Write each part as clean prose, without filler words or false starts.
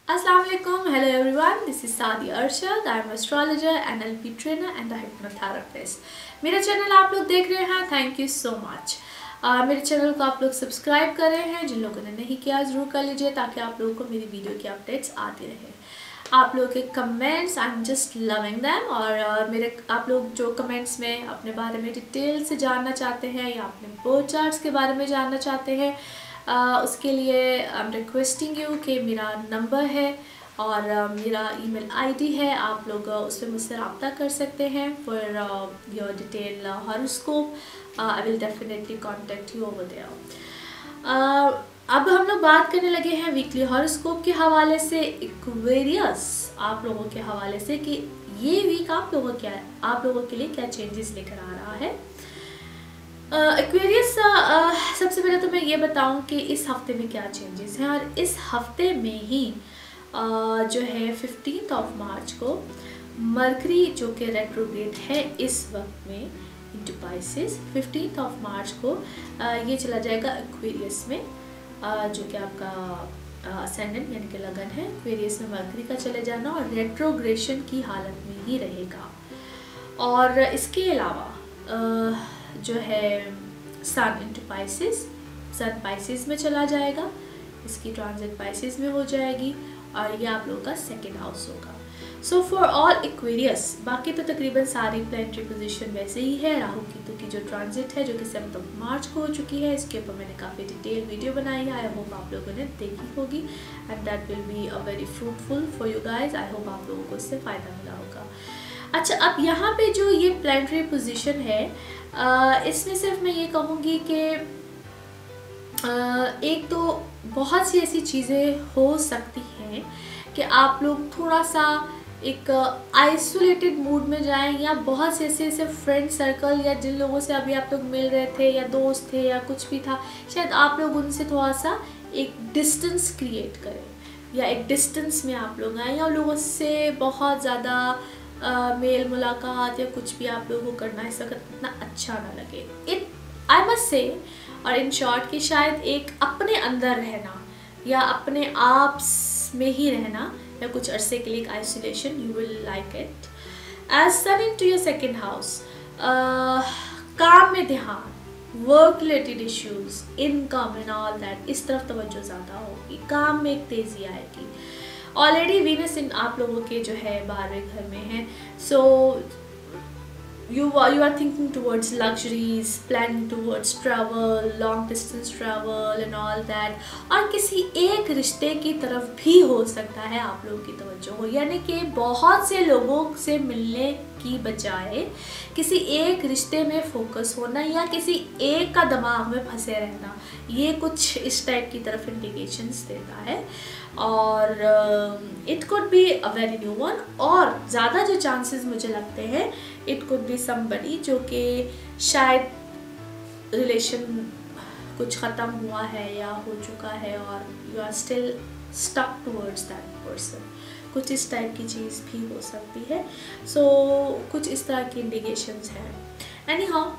Assalamu alaikum. Hello everyone. This is Sadia Arshad. I am astrologer, NLP trainer and a hypnotherapist. मेरा channel आप लोग देख रहे हैं. Thank you so much. मेरे चैनल को आप लोग सब्सक्राइब कर रहे हैं. जिन लोगों ने नहीं किया ज़रूर कर लीजिए ताकि आप लोगों को मेरी वीडियो की अपडेट्स आती रहे. आप लोग के comments I am just loving them. और मेरे आप लोग जो कमेंट्स में अपने बारे में डिटेल से जानना चाहते हैं या अपने बर्थ चार्ट्स के बारे में जानना चाहते हैं, उसके लिए आई एम रिक्वेस्टिंग यू कि मेरा नंबर है और मेरा ईमेल आईडी है. आप लोग उस पर मुझसे रब्ता कर सकते हैं for your detail horoscope. I will definitely contact you over there. अब हम लोग बात करने लगे हैं वीकली हॉरोस्कोप के हवाले से, एक्वेरियस आप लोगों के हवाले से कि ये वीक आप लोगों के लिए क्या चेंजेस लेकर आ रहा है. एक्वेरियस सबसे पहले तो मैं ये बताऊं कि इस हफ्ते में क्या चेंजेस हैं. और इस हफ्ते में ही जो है 15 मार्च को मरकरी जो कि रेट्रोग्रेड है इस वक्त में इनटू पाइसेस, 15 मार्च को ये चला जाएगा एक्वेरियस में, जो कि आपका असेंडेंट यानी कि लगन है. एक्वेरियस में मरकरी का चले जाना और रेट्रोग्रेशन की हालत में ही रहेगा. और इसके अलावा जो है सन इनटू पाइसेस, सन पाइसेस में चला जाएगा, इसकी ट्रांजिट पाइसेस में हो जाएगी और ये आप लोगों का सेकेंड हाउस होगा. सो फॉर ऑल एक्वेरियस बाकी तो तकरीबन सारी प्लैनेटरी पोजीशन वैसे ही है. राहु केतु की जो ट्रांजिट है जो कि 7 मार्च को हो चुकी है, इसके ऊपर मैंने काफ़ी डिटेल वीडियो बनाई है. आई होप आप लोगों ने देखी होगी and that will be a very fruitful for you guys. I hope आप लोगों को इससे फ़ायदा मिला होगा. अच्छा, अब यहाँ पे जो ये प्लैनेटरी पोजीशन है इसमें सिर्फ मैं ये कहूँगी कि एक तो बहुत सी ऐसी चीज़ें हो सकती हैं कि आप लोग थोड़ा सा एक आइसोलेटेड मूड में जाएं, या बहुत से ऐसे फ्रेंड सर्कल या जिन लोगों से अभी आप लोग मिल रहे थे या दोस्त थे या कुछ भी था, शायद आप लोग उनसे थोड़ा सा एक डिस्टेंस क्रिएट करें या एक डिस्टेंस में आप लोग आएँ और लोगों से बहुत ज़्यादा मेल मुलाकात या कुछ भी आप लोगों को करना इस वक्त इतना अच्छा ना लगे. इट आई मस्ट से और इन शॉर्ट कि शायद एक अपने अंदर रहना या अपने आप में ही रहना या कुछ अरसे के लिए एक isolation, you will like it. As sun in to your second house, काम में ध्यान, work related issues, income and all that, इस तरफ तवज्जो ज़्यादा होगी. काम में एक तेज़ी आएगी. ऑलरेडी वीनस इन आप लोगों के जो है 12वें घर में है. सो you are thinking towards luxuries, planning towards travel, long distance travel and all that. और किसी एक रिश्ते की तरफ भी हो सकता है आप लोगों की तवज्जो हो, यानी कि बहुत से लोगों से मिलने की बजाय किसी एक रिश्ते में फोकस होना या किसी एक का दिमाग में फंसे रहना, ये कुछ इस टाइप की तरफ इंडिकेशंस देता है. और it could be a very new one. और ज़्यादा जो चांसेस मुझे लगते हैं इट कुड बी समबडी जो कि शायद रिलेशन कुछ ख़त्म हुआ है या हो चुका है और you are still stuck towards that person. कुछ इस टाइप की चीज़ भी हो सकती है. सो कुछ इस तरह की इंडिकेशंस हैं. Any how,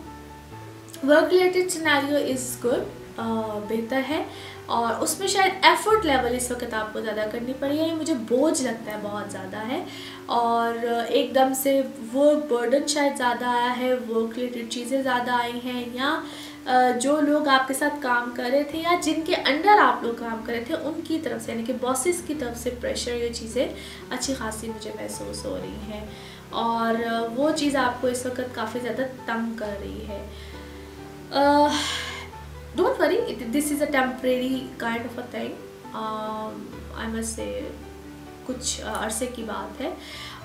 work related scenario is good, बेहतर है. और उसमें शायद एफर्ट लेवल इस वक्त आपको ज़्यादा करनी पड़ी है. मुझे बोझ लगता है बहुत ज़्यादा है और एकदम से वर्क बर्डन शायद ज़्यादा आया है, वर्क रिलेटेड चीज़ें ज़्यादा आई हैं, या जो लोग आपके साथ काम कर रहे थे या जिनके अंडर आप लोग काम कर रहे थे उनकी तरफ से यानी कि बॉसेस की तरफ से प्रेशर, ये चीज़ें अच्छी खासी मुझे महसूस हो रही हैं. और वो चीज़ आपको इस वक्त काफ़ी ज़्यादा तंग कर रही है. Don't worry, this is a temporary kind of a thing. I must say कुछ अरसे की बात है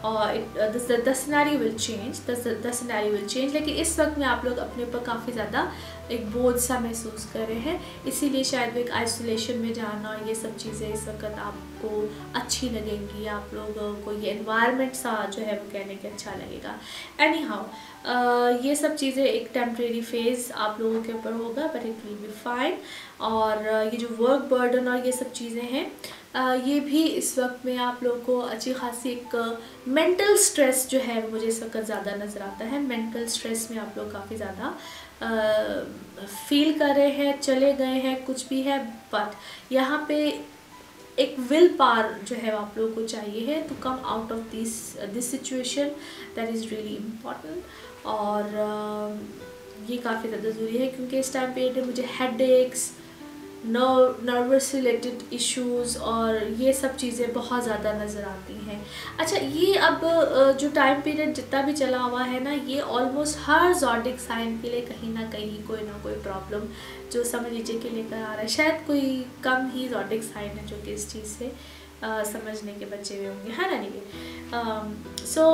और the scenario will change, the scenario will change. लेकिन इस वक्त में आप लोग अपने ऊपर काफ़ी ज़्यादा एक बोझ सा महसूस कर रहे हैं, इसीलिए शायद वो एक आइसोलेशन में जाना और ये सब चीज़ें इस वक्त आपको अच्छी लगेंगी. आप लोगों को ये एनवायरनमेंट सा जो है वो कहने के अच्छा लगेगा. एनी हाउ, ये सब चीज़ें एक टेम्प्रेरी फेज़ आप लोगों के ऊपर होगा but it will be fine. और ये जो वर्क बर्डन और ये सब चीज़ें हैं ये भी इस वक्त में आप लोगों को अच्छी खासी एक मेंटल स्ट्रेस जो है मुझे इस वक्त ज़्यादा नज़र आता है. मेंटल स्ट्रेस में आप लोग काफ़ी ज़्यादा फील कर रहे हैं, चले गए हैं, कुछ भी है. बट यहाँ पे एक विल पावर जो है आप लोगों को चाहिए है to come out of this situation, that is really important. और ये काफ़ी ज़्यादा ज़रूरी है क्योंकि इस टाइम पीरियड में मुझे हेडेक्स, नर्वस रिलेटेड इश्यूज़ और ये सब चीज़ें बहुत ज़्यादा नज़र आती हैं। अच्छा, ये अब जो टाइम पीरियड जितना भी चला हुआ है ना, ये ऑलमोस्ट हर ज़ोडिक साइन के लिए कहीं ना कोई प्रॉब्लम जो समझ लीजिए कि लेकर आ रहा है। शायद कोई कम ही ज़ोडिक साइन है जो कि इस चीज़ से समझने के बचे हुए होंगे, है ना। नहीं सो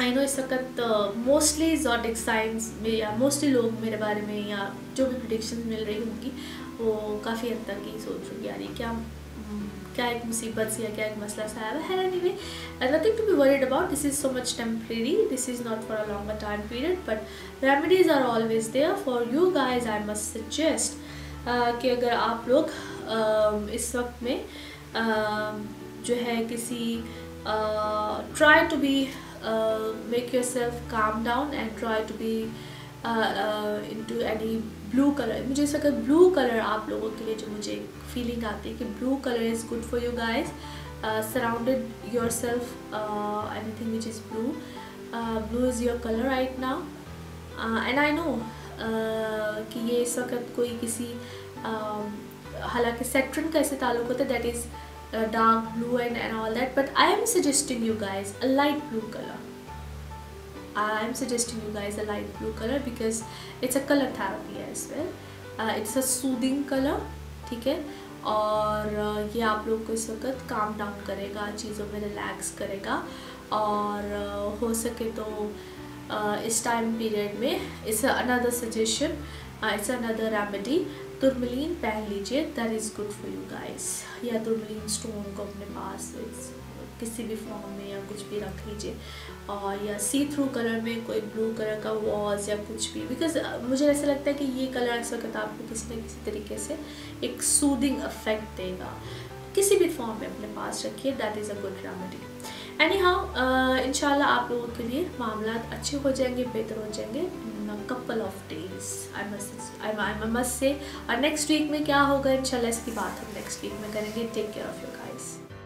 आई नो इस वक्त मोस्टली ज़ोडिक साइंस में या मोस्टली लोग मेरे बारे में या जो भी प्रेडिक्शन मिल रही होंगी वो काफ़ी हद तक ही सोच रही यार क्या एक मुसीबत सी या क्या एक मसला सा आया है। Anyway, nothing to be worried about, this is so much temporary, this is not for a longer time period, but remedies are always there for you guys. I must suggest कि अगर आप लोग इस वक्त में जो है किसी try to be make yourself calm down and try to be into any blue color। मुझे इस वक्त ब्लू कलर आप लोगों के लिए जो मुझे फीलिंग आती है कि blue colour is good for you guys. Surrounded your self anything which is blue, blue is your colour right now. And I know कि ये इस वक्त कोई किसी हालांकि सेक्ट्रन का ऐसे ताल्लुक होता है, that is dark blue and all that, but I am suggesting you guys a light blue color. I am suggesting you guys a light blue color because it's a color therapy as well. It's a soothing color, ठीक है। और ये आप लोग को इस वक्त calm down करेगा, चीज़ों में रिलैक्स करेगा। और हो सके तो इस टाइम पीरियड में it's another suggestion, it's another remedy, tourmaline पहन लीजिए, that is good for you guys. या टुरमलीन स्टोन को अपने पास किसी भी फॉर्म में या कुछ भी रख लीजिए, और या सी थ्रू कलर में कोई ब्लू कलर का वॉज या कुछ भी, बिकॉज मुझे ऐसा लगता है कि ये कलर इस वक्त आपको किसी न किसी तरीके से एक सूदिंग इफेक्ट देगा। किसी भी फॉर्म में अपने पास रखिए, that is a good remedy. Any how इंशाल्लाह आप लोगों के लिए मामला अच्छे हो जाएंगे, बेहतर हो जाएंगे in a couple of days, I must say. और नेक्स्ट वीक में क्या होगा इंशाल्लाह इसकी बात हम नेक्स्ट वीक में करेंगे। Take care of your guys.